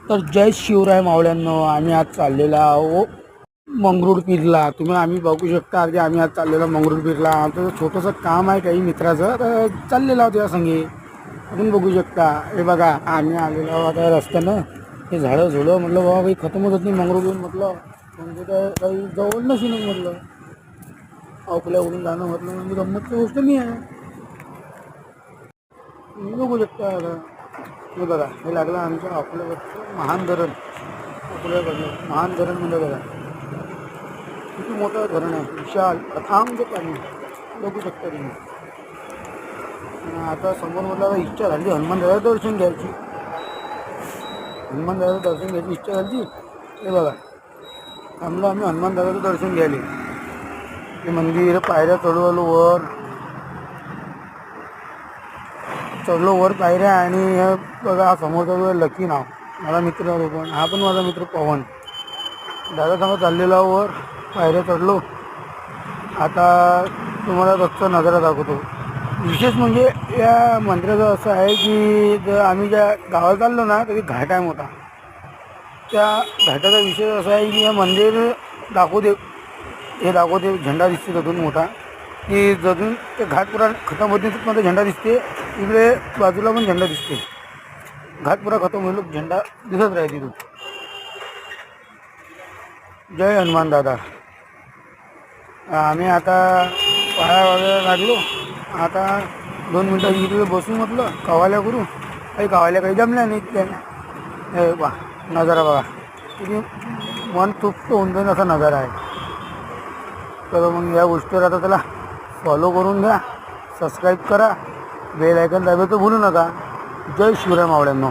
तर जय शिवराय मावळ्यांनो, आम्ही आज चाललेला आहो मंगरुळ पीरला. आम्ही बघू शकता की आम्ही आज चाललेलो मंगरुळ पीरला. आमचं छोटंसं काम आहे काही मित्राचं, तर चाललेलं आहोत त्या संगे. आपण बघू शकता, हे बघा आम्ही आलेलो आहोत आता रस्त्यानं. हे झाडं झुडं म्हटलं बाबा काही खतम होत नाही मंगरुळ म्हटलं, म्हणजे काय काही जवळ नसेल म्हटलं. अकोल्यावरून जाणं म्हटलं म्हणजे गंमतची गोष्ट नाही आहे. बघू शकता आता हे बघा, हे लागलं आमच्या अकोल्यावरचं महान धरण. अकोल्याकडलं महान धरण म्हणजे बघा किती मोठं धरण आहे, विशाल अथांग पाणी बघू शकता तुम्ही. आता समोर म्हटलं इच्छा झाली हनुमान दादाचं दर्शन घ्यायची. हनुमान दादाचं दर्शन घ्यायची इच्छा झाली. हे बघा थांबलो आम्ही हनुमान दादाचं दर्शन घ्यायला. ते मंदिर पायऱ्या चढवलो वर पायऱ्या. आणि हे बघा समोरचा जो लकी नाव माझा मित्र होतो, पण हा पण माझा मित्र पवन. दादा सांगा चाललेला वर पायऱ्या चढलो. आता तुम्हाला रोजचा नजारा दाखवतो. विशेष म्हणजे या मंदिराचं असं आहे की जर आम्ही ज्या गावात चाललो ना तरी घाट आहे मोठा. त्या घाटाचा विषय असा आहे की या मंदिर दाखवते, हे दाखवते झेंडा दिसते तिथून मोठा, की जतून ते घाट पुरा खतम होत नाही तिथमध्ये झेंडा दिसते. इकडे बाजूला पण झेंडा दिसते. घाट पुरा खतम होईल झेंडा दिसत राहील तिथून. जय हनुमान दादा. आम्ही आता पाया वगैरे लागलो. आता 2 मिनटं इकडे बसू म्हटलं, कवाल्या करू. काही जमल्या नाही त्या. हे बा नजारा बघा किती मन तृप्त होऊन जाईल असा नजारा आहे. तर मग या गोष्टीवर आता त्याला फॉलो करून घ्या, सबस्क्राईब करा, बेल आयकॉन दाबायचं भूलू नका. जय शिवराय मावळ्यांनो.